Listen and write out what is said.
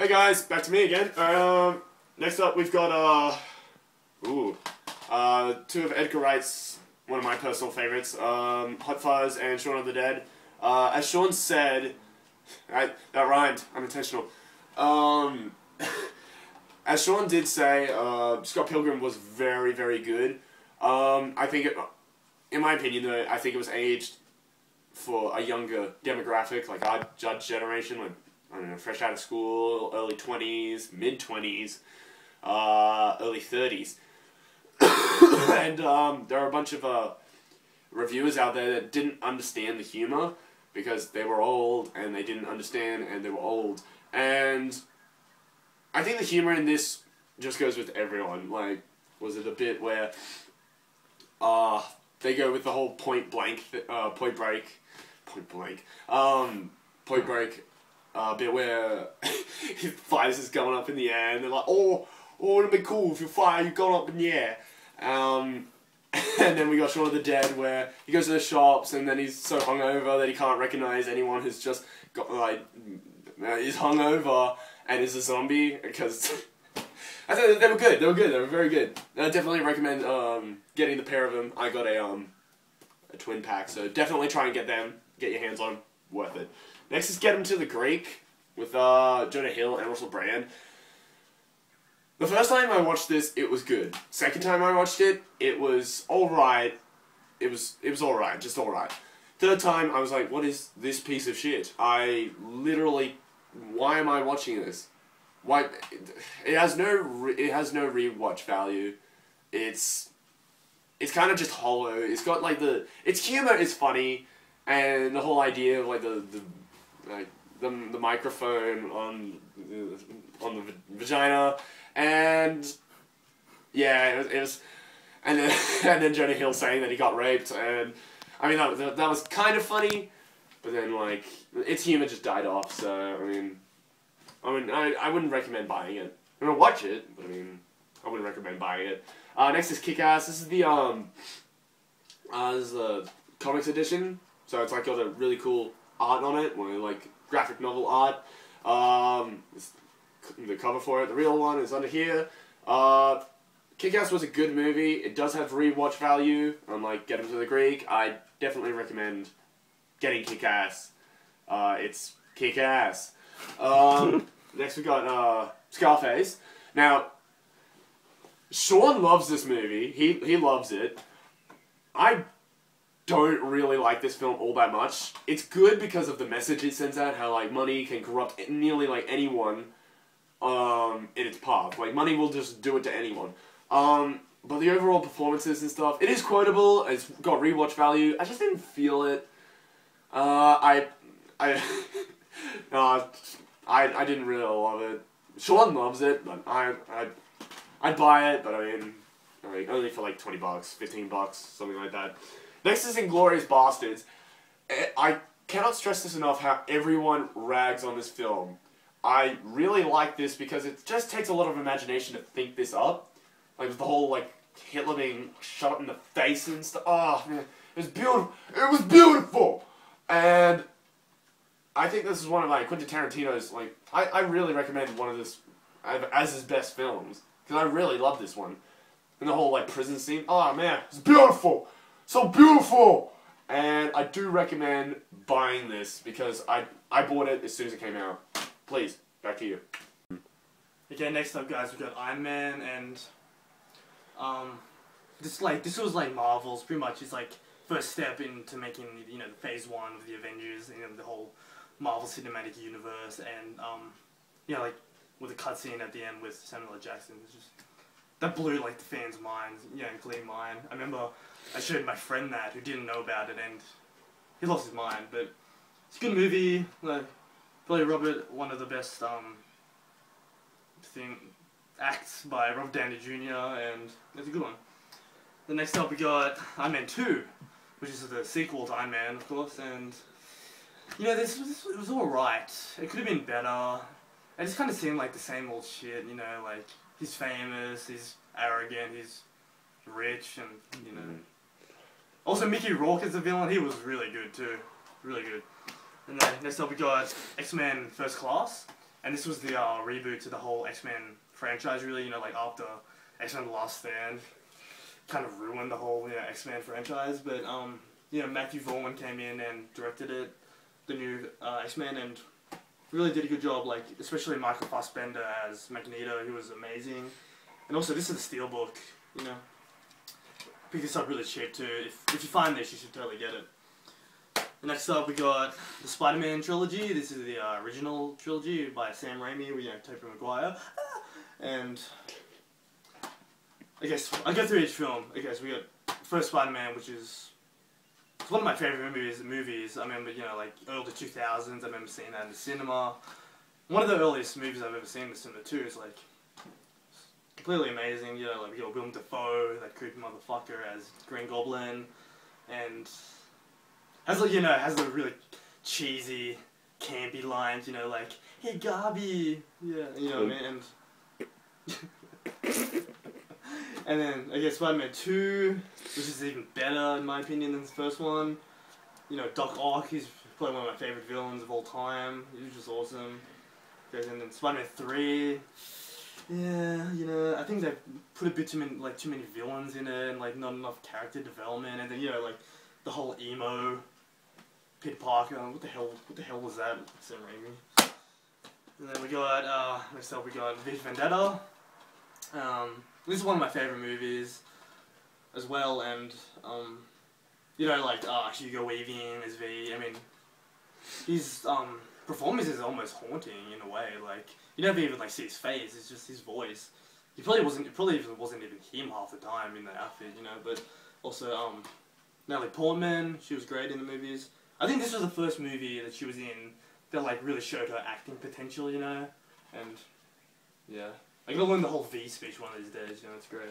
Hey guys, back to me again. Next up we've got two of Edgar Wright's, one of my personal favorites, Hot Fuzz and Shaun of the Dead. As Sean said, that rhymed, unintentional. As Sean did say, Scott Pilgrim was very, very good. I think in my opinion though, I think it was aged for a younger demographic, like our judge generation, like, I don't know, fresh out of school, early 20s, mid-20s, early 30s. And there are a bunch of reviewers out there that didn't understand the humor because they were old and they didn't understand and they were old. And I think the humor in this just goes with everyone. Like, was it a bit where they go with the whole Point Break bit where he fires his gun up in the air and they're like, oh, it'd be cool if you fire your gun up in the air. And then we got Shaun of the Dead where he goes to the shops and then he's so hungover that he can't recognize anyone who's just got, like, he's hungover and is a zombie, because I think they were good, they were very good. I definitely recommend getting the pair of them. I got a twin pack, so definitely try and get your hands on them, worth it. Next is Get Him to the Greek with Jonah Hill and Russell Brand. The first time I watched this, it was good. Second time I watched it, it was alright. It was alright, just alright. Third time, I was like, what is this piece of shit? I literally, why am I watching this? Why? It has no rewatch value. It's kind of just hollow. It's got like its humor is funny, and the whole idea of like the microphone on the vagina, and yeah, it was and then Jonah Hill saying that he got raped, and I mean that was kind of funny, but then like its humor just died off. So I wouldn't recommend buying it. I'm gonna watch it, but I wouldn't recommend buying it. Next is Kick-Ass. This is the comics edition, so it's like got a really cool art on it, like graphic novel art. The cover for it, the real one, is under here. Kick-Ass was a good movie. It does have rewatch value, unlike Get Him to the Greek. I definitely recommend getting Kick-Ass. It's Kick-Ass. Next we got Scarface. Now, Sean loves this movie. He loves it. I don't really like this film all that much. It's good because of the message it sends out, how like money can corrupt nearly like anyone in its path. Like money will just do it to anyone. But the overall performances and stuff, it is quotable. It's got rewatch value. I just didn't feel it. I didn't really love it. Sean loves it, but I'd buy it, but I mean only for like $20, $15, something like that. Next is Inglourious Basterds. I cannot stress this enough how everyone rags on this film. I really like this because it just takes a lot of imagination to think this up. Like with the whole like Hitler being shot in the face and stuff. Oh man, it was beautiful. It was beautiful. And I think this is one of like Quentin Tarantino's, like, I really recommend one of this as his best films, because I really love this one. And the whole like prison scene, oh man, it's beautiful, so beautiful. And I do recommend buying this because I bought it as soon as it came out. Please, back to you. Okay, next up guys, we've got Iron Man, and this was like Marvel's pretty much his like first step into making, you know, the phase 1 of the Avengers, you know, the whole Marvel Cinematic Universe, and you know, like with the cutscene at the end with Samuel L. Jackson, it's just that blew like the fans' minds, you know, including mine. I remember I showed my friend that who didn't know about it, and he lost his mind. But it's a good movie. Like, probably Robert, one of the best acts by Robert Downey Jr., and it's a good one. The next up we got Iron Man 2, which is the sequel to Iron Man, of course, and you know, it was alright. It could have been better. It just kind of seemed like the same old shit, you know, like, he's famous, he's arrogant, he's rich, and, you know. Also, Mickey Rourke as the villain, he was really good too. Really good. And then next up we got X-Men First Class. and this was the reboot to the whole X-Men franchise. Really, you know, like after X-Men: The Last Stand kind of ruined the whole X-Men franchise. But you know, Matthew Vaughn came in and directed it, the new X-Men, and really did a good job. Like especially Michael Fassbender as Magneto, he was amazing. And also, this is the Steelbook. You know, pick this up really cheap too. If you find this, you should totally get it. Next up, we got the Spider-Man trilogy. This is the original trilogy by Sam Raimi. We have Tobey Maguire, and I guess I'll go through each film. Okay, so we got first Spider-Man, which is it's one of my favorite movies. I remember, you know, like early 2000s. I remember seeing that in the cinema. One of the earliest movies I've ever seen in the cinema too. It's like completely amazing. You know, like we got Willem Dafoe, that creepy motherfucker as Green Goblin, and has like, you know, has the really cheesy, campy lines, you know, like, hey Gabi, yeah, you know what I mean, and then I guess Spider-Man 2, which is even better in my opinion than the first one. You know, Doc Ock, he's probably one of my favourite villains of all time, he was just awesome. Okay, and then Spider-Man 3, yeah, you know, I think they put a bit too many villains in it, and like not enough character development, and then, you know, like the whole emo Peter Parker, what the hell was that? Sam Raimi. And then we got, next up we got V for Vendetta. This is one of my favourite movies as well, and, you know, like, Hugo Weaving as V, I mean, his, performance is almost haunting in a way, like, you never even, like, see his face, it's just his voice. It probably wasn't even him half the time in the outfit, you know, but also, Natalie Portman, she was great in the movies. I think this was the first movie that she was in that like really showed her acting potential, you know, and yeah, I gotta learn the whole V speech one of these days, you know, it's great.